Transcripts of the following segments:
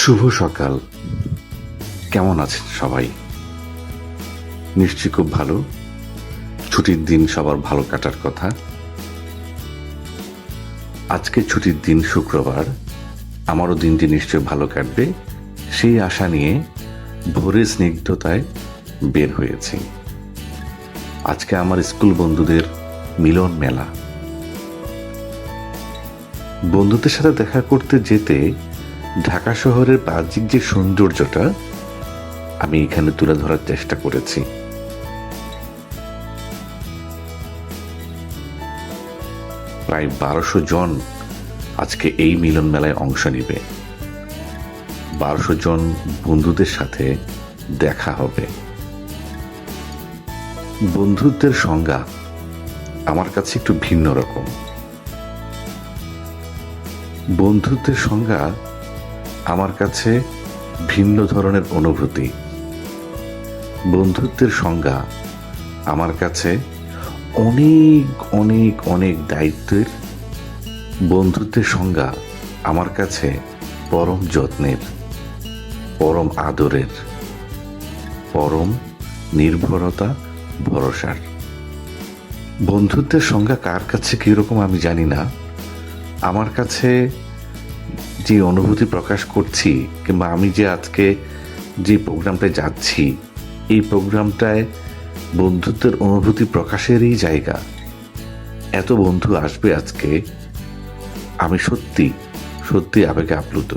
শুভ সকাল। কেমন আছেন সবাই? নিশ্চয়ই খুব ভালো। ছুটির দিন সবার ভালো কাটার কথা। আজকে ছুটির দিন, শুক্রবার। আমারও দিনটি নিশ্চয় ভালো কাটবে সেই আশা নিয়ে ভোরের স্নিগ্ধতায় বের হয়েছি। আজকে আমার স্কুল বন্ধুদের মিলন মেলা। বন্ধুদের সাথে দেখা করতে যেতে ঢাকা শহরের বাহ্যিক যে সৌন্দর্যটা আমি এখানে তুলে ধরার চেষ্টা করেছি। প্রায় 1200 জন আজকে এই মিলন মেলায় অংশ নেবে। 1200 জন বন্ধুদের সাথে দেখা হবে। বন্ধুত্বের সংজ্ঞা আমার কাছে একটু ভিন্ন রকম। বন্ধুত্বের সংজ্ঞা আমার কাছে ভিন্ন ধরনের অনুভূতি। বন্ধুত্বের সংজ্ঞা আমার কাছে অনেক অনেক অনেক দায়িত্বের। বন্ধুত্বের সংজ্ঞা আমার কাছে পরম যত্নের, পরম আদরের, পরম নির্ভরতা, ভরসার। বন্ধুত্বের সংজ্ঞা কার কাছে কিরকম আমি জানি না। আমার কাছে যে অনুভূতি প্রকাশ করছি, কিংবা আমি যে আজকে যে প্রোগ্রামটায় যাচ্ছি, এই প্রোগ্রামটায় বন্ধুত্বের অনুভূতি প্রকাশেরই জায়গা। এত বন্ধু আসবে আজকে, আমি সত্যি সত্যি আবেগে আপ্লুত।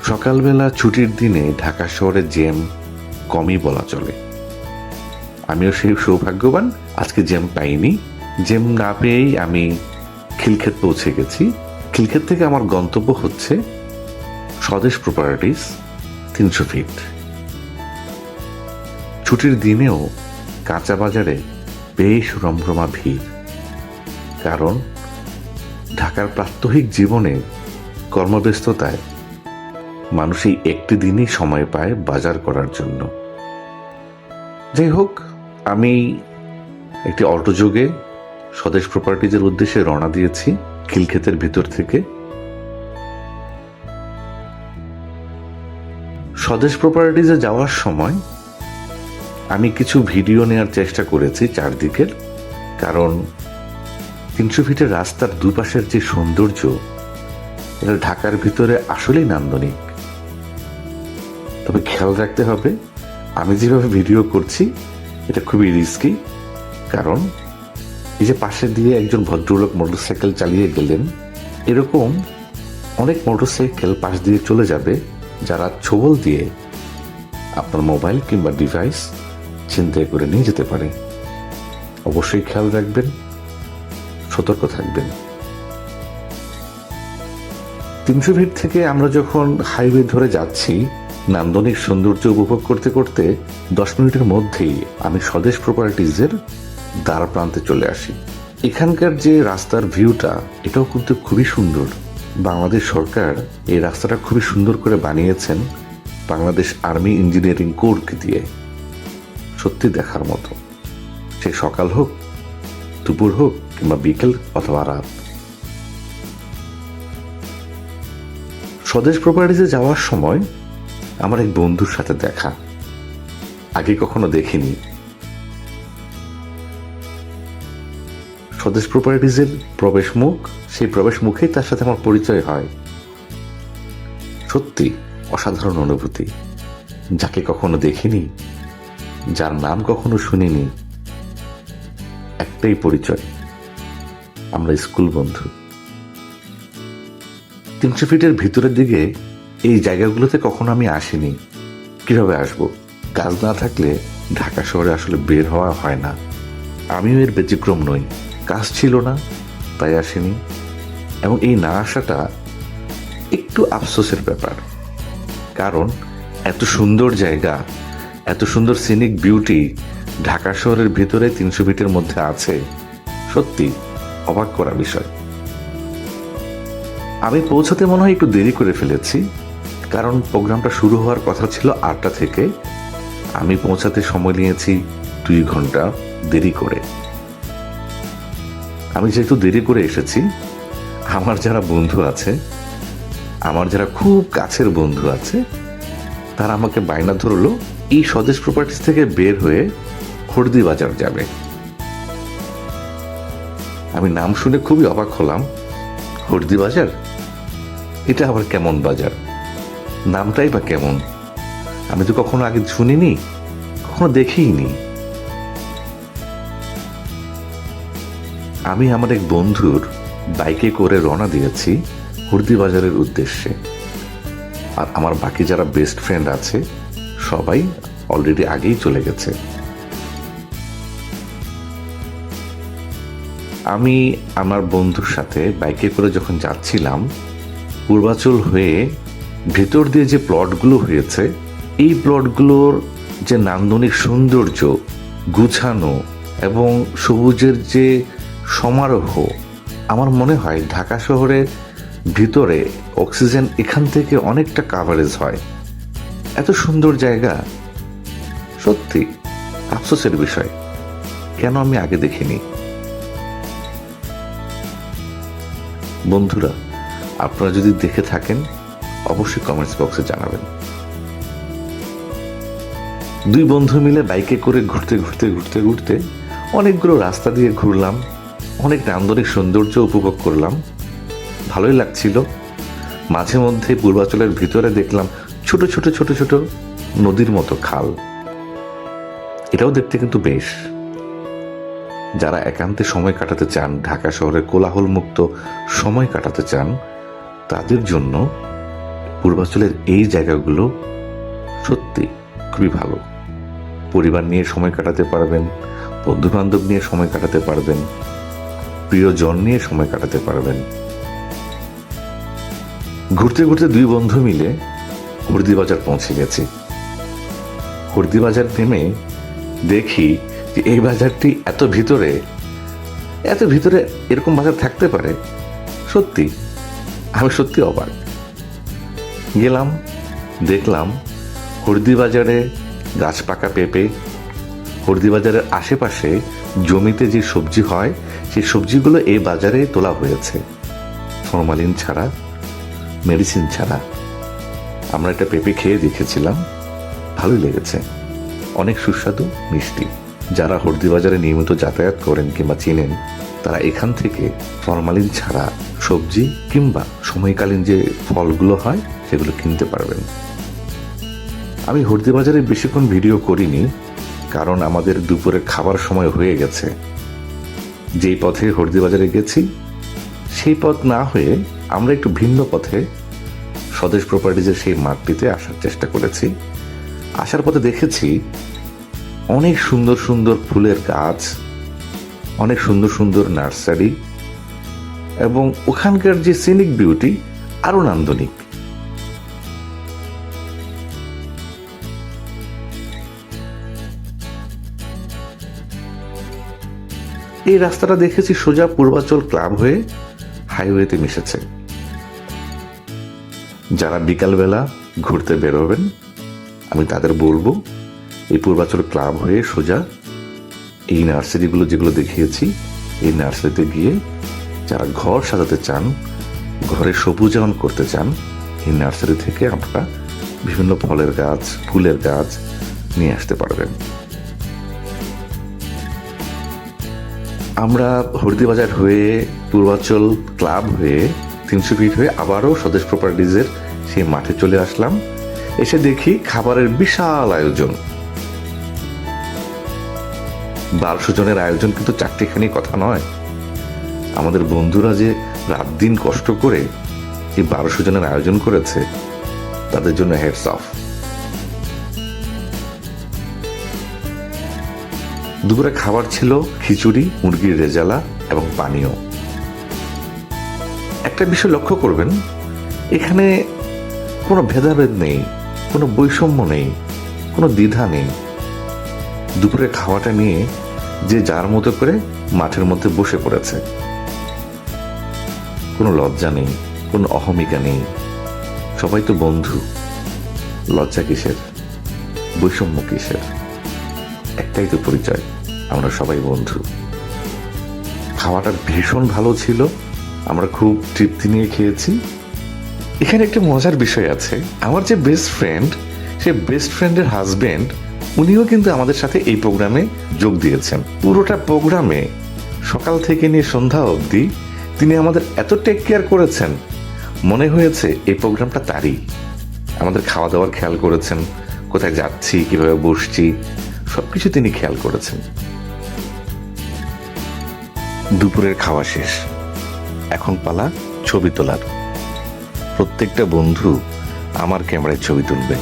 সকালবেলা ছুটির দিনে ঢাকা শহরে জ্যাম কমই বলা চলে। আমিও সেই সৌভাগ্যবান, আজকে জ্যাম পাইনি। জ্যাম না পেয়েই আমি খিলক্ষেত পৌঁছে গেছি। খিলক্ষেত থেকে আমার গন্তব্য হচ্ছে স্বদেশ প্রপার্টিজ, 300 ফিট। ছুটির দিনেও কাঁচা বাজারে বেশ রমরমা ভিড়। কারণ ঢাকার প্রাত্যহিক জীবনে কর্মব্যস্ততায় মানুষ এই একটি দিনই সময় পায় বাজার করার জন্য। যাই হোক, আমি একটি অটোযোগে স্বদেশ প্রপার্টিজের উদ্দেশ্যে রওনা দিয়েছি খিলক্ষেতের ভিতর থেকে। স্বদেশ প্রপার্টিজে যাওয়ার সময় আমি কিছু ভিডিও নেওয়ার চেষ্টা করেছি চারদিকের। কারণ 300 ফিটের রাস্তার দুপাশের যে সৌন্দর্য, এটা ঢাকার ভিতরে আসলেই নান্দনিক। তবে খেয়াল রাখতে হবে, আমি যেভাবে ভিডিও করছি এটা খুবই রিস্কি। কারণ এই যে পাশে দিয়ে একজন ভদ্রলোক মোটরসাইকেল চালিয়ে গেলেন, এরকম অনেক মোটরসাইকেল পাশ দিয়ে চলে যাবে, যারা ছোবল দিয়ে আপনার মোবাইল কিংবা ডিভাইস ছিনতাই করে নিয়ে যেতে পারে। অবশ্যই খেয়াল রাখবেন, সতর্ক থাকবেন। 300 ফিট থেকে আমরা যখন হাইওয়ে ধরে যাচ্ছি, নান্দনিক সৌন্দর্য উপভোগ করতে করতে 10 মিনিটের মধ্যেই আমি স্বদেশ প্রপার্টিজের দ্বার প্রান্তে চলে আসি। এখানকার যে রাস্তার ভিউটা, এটাও কিন্তু খুবই সুন্দর। বাংলাদেশ সরকার এই রাস্তাটা খুবই সুন্দর করে বানিয়েছেন বাংলাদেশ আর্মি ইঞ্জিনিয়ারিং কোরকে দিয়ে। সত্যি দেখার মতো, সে সকাল হোক, দুপুর হোক কিংবা বিকেল অথবা রাত। স্বদেশ প্রপার্টিজে যাওয়ার সময় আমার এক বন্ধুর সাথে দেখা, আগে কখনো দেখিনি। স্বদেশ প্রপার্টিজের প্রবেশ মুখ, সেই প্রবেশ মুখেই তার সাথে আমার পরিচয় হয়। সত্যি অসাধারণ অনুভূতি। যাকে কখনো দেখিনি, যার নাম কখনো শুনিনি, একটাই পরিচয়, আমরা স্কুল বন্ধু। 300 ফিটের ভিতরের দিকে এই জায়গাগুলোতে কখনো আমি আসিনি। কিভাবে আসবো? কাজ না থাকলে ঢাকা শহরে আসলে বের হওয়া হয় না। আমিও এর ব্যতিক্রম নই। কাজ ছিল না, তাই আসিনি। এবং এই না আসাটা একটু আফসোসের ব্যাপার। কারণ এত সুন্দর জায়গা, এত সুন্দর সিনিক বিউটি ঢাকা শহরের ভিতরে 300 ফিটের মধ্যে আছে, সত্যি অবাক করা বিষয়। আমি পৌঁছাতে মনে হয় একটু দেরি করে ফেলেছি, কারণ প্রোগ্রামটা শুরু হওয়ার কথা ছিল 8টা থেকে। আমি পৌঁছাতে সময় নিয়েছি 2 ঘন্টা দেরি করে। আমি যেহেতু দেরি করে এসেছি, আমার যারা বন্ধু আছে আমার যারা খুব কাছের বন্ধু আছে তারা আমাকে বায়না ধরলো এই স্বদেশ প্রপার্টিজ থেকে বের হয়ে হরদি বাজার যাবে। আমি নাম শুনে খুবই অবাক হলাম। হরদি বাজার, এটা আবার কেমন বাজার? নামটাই বা কেমন? আমি তো কখনো আগে শুনিনি, কখনো দেখিইনি। আমি আমার এক বন্ধুর বাইকে করে রওনা দিয়েছি হরদি বাজারের উদ্দেশ্যে। আর আমার বাকি যারা বেস্ট ফ্রেন্ড আছে সবাই অলরেডি আগেই চলে গেছে। আমি আমার বন্ধুর সাথে বাইকে করে যখন যাচ্ছিলাম, পূর্বাচল হয়ে ভেতর দিয়ে যে প্লটগুলো হয়েছে, এই প্লটগুলোর যে নান্দনিক সৌন্দর্য, গুছানো এবং সবুজের যে সমারোহ, আমার মনে হয় ঢাকা শহরের ভিতরে অক্সিজেন এখান থেকে অনেকটা কাভারেজ হয়। এত সুন্দর জায়গা, সত্যি আফসোসের বিষয়, কেন আমি আগে দেখিনি। বন্ধুরা, আপনারা যদি দেখে থাকেন অবশ্যই কমেন্টস বক্সে জানাবেন। দুই বন্ধু মিলে বাইকে করে ঘুরতে ঘুরতে ঘুরতে ঘুরতে অনেকগুলো রাস্তা দিয়ে ঘুরলাম, অনেক নান্দনিক সৌন্দর্য উপভোগ করলাম, ভালোই লাগছিল। মাঝে মধ্যে পূর্বাচলের ভিতরে দেখলাম ছোট ছোট ছোট ছোট নদীর মতো খাল, এটাও দেখতে কিন্তু বেশ। যারা একান্তে সময় কাটাতে চান, ঢাকা শহরের কোলাহল মুক্ত সময় কাটাতে চান, তাদের জন্য পূর্বাচলের এই জায়গাগুলো সত্যি খুবই ভালো। পরিবার নিয়ে সময় কাটাতে পারবেন, বন্ধু বান্ধব নিয়ে সময় কাটাতে পারবেন, প্রিয়জন নিয়ে সময় কাটাতে পারবেন। ঘুরতে ঘুরতে দুই বন্ধু মিলে হরদি বাজার পৌঁছে গেছি। হরদি বাজার নেমে দেখি যে এই বাজারটি এত ভিতরে এরকম বাজার থাকতে পারে। সত্যি আমি সত্যি অবাক। গেলাম, দেখলাম হরদি বাজারে গাছ পাকা পেঁপে, হরদি বাজারের আশেপাশে জমিতে যে সবজি হয় সেই সবজিগুলো এই বাজারে তোলা হয়েছে, ফরমালিন ছাড়া, মেডিসিন ছাড়া। আমরা একটা পেঁপে খেয়ে দেখেছিলাম, ভালোই লেগেছে, অনেক সুস্বাদু, মিষ্টি। যারা হরদি বাজারে নিয়মিত যাতায়াত করেন কিংবা চিনেন, তারা এখান থেকে ফরমালিন ছাড়া সবজি কিংবা সময়কালীন যে ফলগুলো হয় সেগুলো কিনতে পারবেন। আমি হরদি বাজারে বেশিক্ষণ ভিডিও করিনি, কারণ আমাদের দুপুরে খাবার সময় হয়ে গেছে। যেই পথে হরদি বাজারে গেছি সেই পথ না হয়ে আমরা একটু ভিন্ন পথে স্বদেশ প্রপার্টিজের সেই মাঠটিতে আসার চেষ্টা করেছি। আসার পথে দেখেছি অনেক সুন্দর সুন্দর ফুলের গাছ, অনেক সুন্দর সুন্দর নার্সারি, এবং ওখানকার যে সিনিক বিউটি আরো নান্দনিক। এই রাস্তাটা দেখেছি সোজা পূর্বাচল ক্লাব হয়ে হাইওয়েতে মিশেছে। যারা বিকালবেলা ঘুরতে বেরোবেন, আমি তাদের বলবো এই পূর্বাচল ক্লাব হয়ে সোজা এই নার্সারিগুলো যেগুলো দেখিয়েছি, এই নার্সারিতে গিয়ে যারা ঘর সাজাতে চান, ঘরে সবুজায়ন করতে চান, এই নার্সারি থেকে আপনারা বিভিন্ন ফলের গাছ, ফুলের গাছ নিয়ে আসতে পারবেন। আমরা হরদি বাজার হয়ে পূর্বাচল ক্লাব হয়ে 300 ফিট হয়ে আবারও স্বদেশ প্রপার্টিজের সেই মাঠে চলে আসলাম। এসে দেখি খাবারের বিশাল আয়োজন। 1200 জনের আয়োজন কিন্তু চারটিখানি কথা নয়। আমাদের বন্ধুরা যে রাত দিন কষ্ট করে এই 1200 জনের আয়োজন করেছে, তাদের জন্য হেডস অফ। দুপুরে খাবার ছিল খিচুড়ি, মুরগির রেজালা এবং পানীয়। একটা বিষয় লক্ষ্য করবেন, এখানে কোনো ভেদাভেদ নেই, কোনো বৈষম্য নেই, কোনো দ্বিধা নেই। দুপুরে খাওয়াটা নিয়ে যে যার মতো করে মাঠের মধ্যে বসে পড়েছে, কোনো লজ্জা নেই, কোনো অহমিকা নেই। সবাই তো বন্ধু, লজ্জা কিসের, বৈষম্য কিসের? একটাই তো পরিচয়, আমরা সবাই বন্ধু। খাওয়াটা ভীষণ ভালো ছিল, আমরা খুব তৃপ্তি নিয়ে খেয়েছি। এখানে একটা মজার বিষয় আছে, আমার যে বেস্ট ফ্রেন্ড, সে বেস্ট ফ্রেন্ডের হাজবেন্ড, উনিও কিন্তু আমাদের সাথে এই প্রোগ্রামে যোগ দিয়েছেন। পুরোটা প্রোগ্রামে সকাল থেকে নিয়ে সন্ধ্যা অবধি তিনি আমাদের এত টেক কেয়ার করেছেন, মনে হয়েছে এই প্রোগ্রামটা তারই। আমাদের খাওয়া দাওয়ার খেয়াল করেছেন, কোথায় যাচ্ছি, কিভাবে বসছি, সবকিছু তিনি খেয়াল করেছেন। দুপুরের খাওয়া শেষ, এখন পালা ছবি তোলার। প্রত্যেকটা বন্ধু আমার ক্যামেরায় ছবি তুলবে।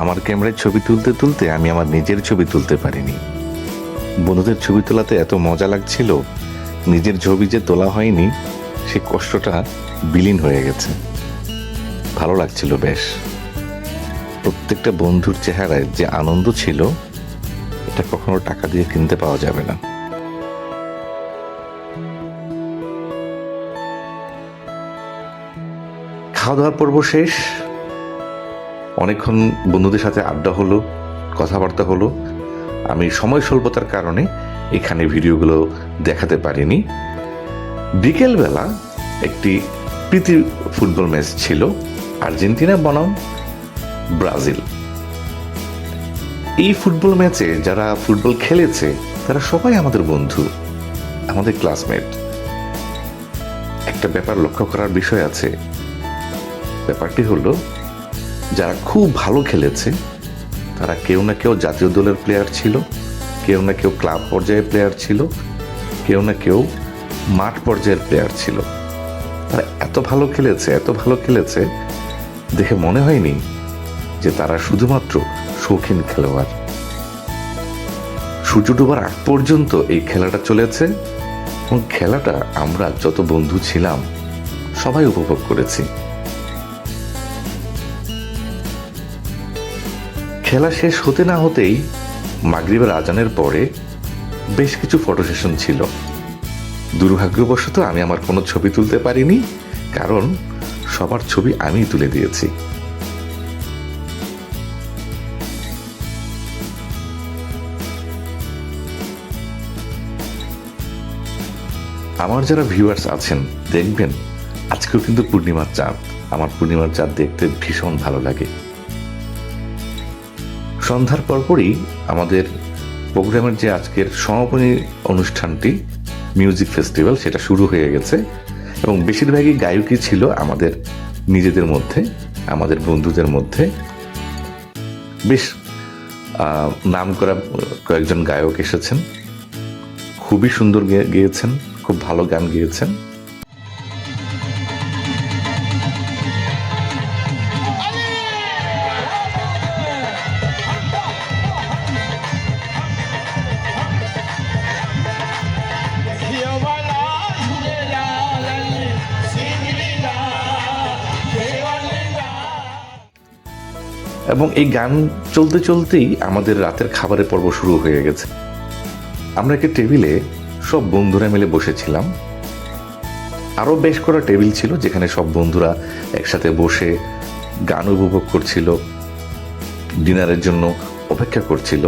আমার ক্যামেরায় ছবি তুলতে তুলতে আমি আমার নিজের ছবি তুলতে পারিনি। বন্ধুদের ছবি তোলাতে এত মজা লাগছিল, নিজের ছবি যে তোলা হয়নি সে কষ্টটা বিলীন হয়ে গেছে। ভালো লাগছিল বেশ। প্রত্যেকটা বন্ধুর চেহারায় যে আনন্দ ছিল, এটা কখনো টাকা দিয়ে কিনতে পাওয়া যাবে না। খাওয়া দাওয়ার পর্ব শেষ, অনেকক্ষণ বন্ধুদের সাথে আড্ডা হলো, কথাবার্তা হলো। আমি সময় স্বল্পতার কারণে এখানে ভিডিওগুলো দেখাতে পারিনি। বিকেলবেলা একটি প্রীতি ফুটবল ম্যাচ ছিল, আর্জেন্টিনা বনাম ব্রাজিল। এই ফুটবল ম্যাচে যারা ফুটবল খেলেছে তারা সবাই আমাদের বন্ধু, আমাদের ক্লাসমেট। একটা ব্যাপার লক্ষ্য করার বিষয় আছে, ব্যাপারটি হলো যারা খুব ভালো খেলেছে তারা কেউ না কেউ জাতীয় দলের প্লেয়ার ছিল, কেউ না কেউ ক্লাব পর্যায়ের প্লেয়ার ছিল, কেউ না কেউ মাঠ পর্যায়ের প্লেয়ার ছিল। তারা এত ভালো খেলেছে দেখে মনে হয়নি যে তারা শুধুমাত্র শৌখিন খেলোয়াড়। সূর্য ডোবার আগ পর্যন্ত এই খেলাটা চলেছে এবং খেলাটা আমরা যত বন্ধু ছিলাম সবাই উপভোগ করেছি। খেলা শেষ হতে না হতেই মাগরিবের আজানের পরে বেশ কিছু ফটো সেশন ছিল। দুর্ভাগ্যবশত আমি আমার কোনো ছবি তুলতে পারিনি, কারণ সবার ছবি আমি তুলে দিয়েছি। আমার যারা ভিউয়ার্স আছেন দেখবেন, আজকেও কিন্তু পূর্ণিমার চাঁদ। আমার পূর্ণিমার চাঁদ দেখতে ভীষণ ভালো লাগে। সন্ধ্যার পরপরই আমাদের প্রোগ্রামের যে আজকের সমাপনী অনুষ্ঠানটি, মিউজিক ফেস্টিভ্যাল, সেটা শুরু হয়ে গেছে এবং বেশিরভাগই গায়কই ছিল আমাদের নিজেদের মধ্যে, আমাদের বন্ধুদের মধ্যে। বেশ নামকরা কয়েকজন গায়ক এসেছেন, খুবই সুন্দর গেয়েছেন, খুব ভালো গান গেয়েছেন। এবং এই গান চলতে চলতেই আমাদের রাতের খাবারের পর্ব শুরু হয়ে গেছে। আমরা একটি টেবিলে সব বন্ধুরা মিলে বসেছিলাম। আরও বেশ করা টেবিল ছিল যেখানে সব বন্ধুরা একসাথে বসে গান উপভোগ করছিল, ডিনারের জন্য অপেক্ষা করছিল।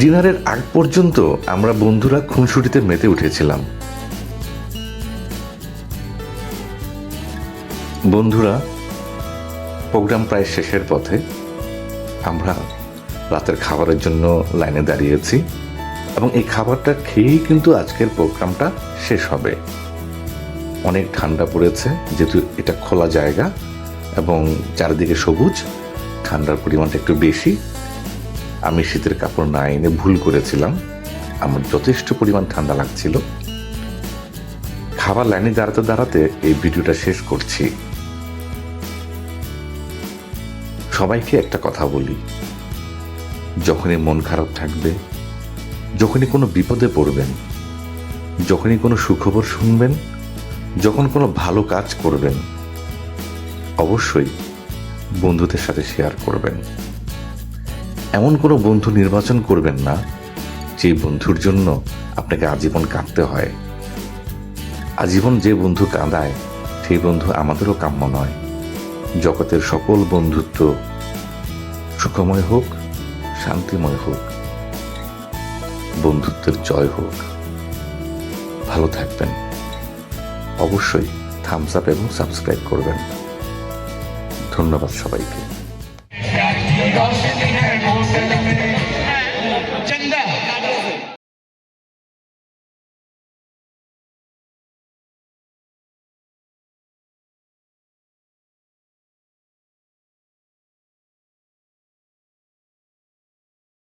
ডিনারের আগ পর্যন্ত আমরা বন্ধুরা খুনসুটিতে মেতে উঠেছিলাম। বন্ধুরা, প্রোগ্রাম প্রায় শেষের পথে। আমরা রাতের খাবারের জন্য লাইনে দাঁড়িয়েছি এবং এই খাবারটা খেয়েই কিন্তু আজকের প্রোগ্রামটা শেষ হবে। অনেক ঠান্ডা পড়েছে, যেহেতু এটা খোলা জায়গা এবং চারিদিকে সবুজ, ঠান্ডার পরিমাণটা একটু বেশি। আমি শীতের কাপড় না এনে ভুল করেছিলাম, আমার যথেষ্ট পরিমাণ ঠান্ডা লাগছিল। খাবার লাইনে দাঁড়াতে দাঁড়াতে এই ভিডিওটা শেষ করছি। সবাইকে একটা কথা বলি, যখনই মন খারাপ থাকবে, যখনই কোনো বিপদে পড়বেন, যখনই কোনো সুখবর শুনবেন, যখন কোনো ভালো কাজ করবেন, অবশ্যই বন্ধুদের সাথে শেয়ার করবেন। এমন কোনো বন্ধু নির্বাচন করবেন না যে বন্ধুর জন্য আপনাকে আজীবন কাঁদতে হয়। আজীবন যে বন্ধু কাঁদায় সেই বন্ধু আমাদেরও কাম্য নয়। জগতের সকল বন্ধুত্ব সুখময় হোক, শান্তিময় হোক, বন্ধুত্বের জয় হোক। ভালো থাকবেন, অবশ্যই থামস আপ এবং সাবস্ক্রাইব করবেন। ধন্যবাদ সবাইকে।